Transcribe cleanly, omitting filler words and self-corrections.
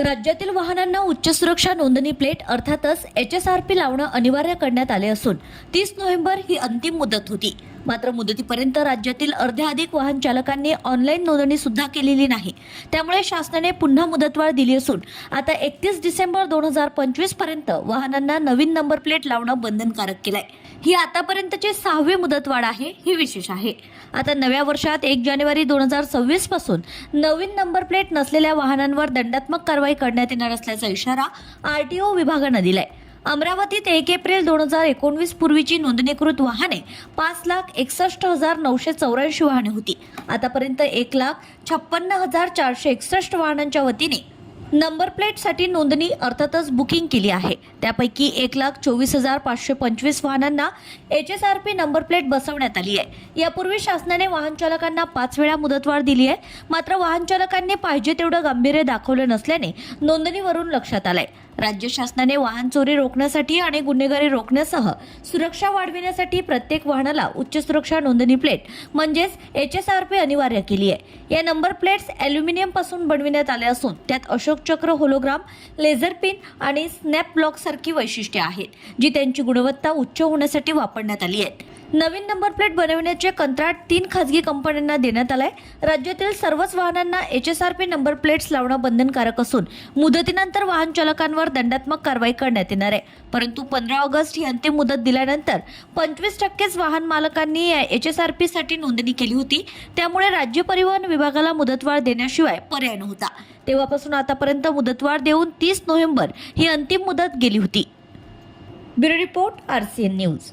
राज्यातील वाहनांना उच्च सुरक्षा नोंदणी प्लेट अर्थातच HSRP लावणं अनिवार्य करण्यात आले असून 30 नोव्हेंबर ही अंतिम मुदत होती। मात्र मुदतीपर्यंत राज्यातील अर्ध्याधिक वाहन चालकांनी ऑनलाईन नोंदणी सुद्धा केलेली नाही। त्यामुळे शासनाने पुन्हा मुदतवाढ दिली असून आता 31 डिसेंबर 2025 पर्यंत वाहनांना नवीन नंबर प्लेट लावणं बंधनकारक केलंय। ही आतापर्यंतची 6वी मुदतवाढ आहे। ही विशेष आहे। आता नव्या वर्षात 1 जानेवारी 2026 पासून नवीन नंबर प्लेट नसलेल्या वाहनांवर दंडात्मक कारवाई करण्यात येणार असल्याचा इशारा RTO विभागाने दिलाय। अमरावतीत 1 एप्रिल 2019 पूर्वीची नोंदणीकृत वाहने 5,61,984 वाहने होती। आतापर्यंत 1,56,461 वाहनांच्या वतीने नंबर प्लेटसाठी नोंदणी अर्थातच बुकिंग केली आहे। त्यापैकी 1,24,525 वाहनांना HSRP नंबर प्लेट बसवण्यात आली आहे। यापूर्वी शासनाने वाहन चालकांना 5 वेळा मुदतवाढ दिली आहे। मात्र वाहन चालकांनी पाहिजे तेवढं गांभीर्य दाखवलं नसल्याने नोंदणीवरून लक्षात आलंय। राज्य शासनाने वाहन चोरी रोखण्यासाठी आणि गुन्हेगारी रोखण्यासह सुरक्षा वाढविण्यासाठी प्रत्येक वाहनाला उच्च सुरक्षा नोंदणी प्लेट म्हणजेच HSRP अनिवार्य केली आहे। या नंबर प्लेट्स ॲल्युमिनियम पासून बनविण्यात आल्या असून त्यात अशोक चक्र, होलोग्राम, लेझर पिन आणि स्नॅप ब्लॉक सारखी वैशिष्ट्ये आहेत, जी त्यांची गुणवत्ता उच्च होण्यासाठी वापरण्यात आली आहेत। नवीन नंबर प्लेट बनवण्याचे कंत्राट 3 खासगी कंपन्यांना देण्यात आलंय। राज्यातील सर्वच वाहनांना HSRP नंबर प्लेट्स लावणं बंधनकारक असून मुदतीनंतर वाहन चालकांवर दंडात्मक कारवाई करण्यात येणार आहे। परंतु 15 ऑगस्ट ही अंतिम मुदत दिल्यानंतर 25% वाहन मालकांनी HSRP साठी नोंदणी केली होती। त्यामुळे राज्य परिवहन विभागाला मुदतवाढ देण्याशिवाय पर्याय नव्हता। तेव्हापासून आतापर्यंत मुदतवाढ देऊन 30 नोव्हेंबर ही अंतिम मुदत गेली होती। Bureau report RCN news.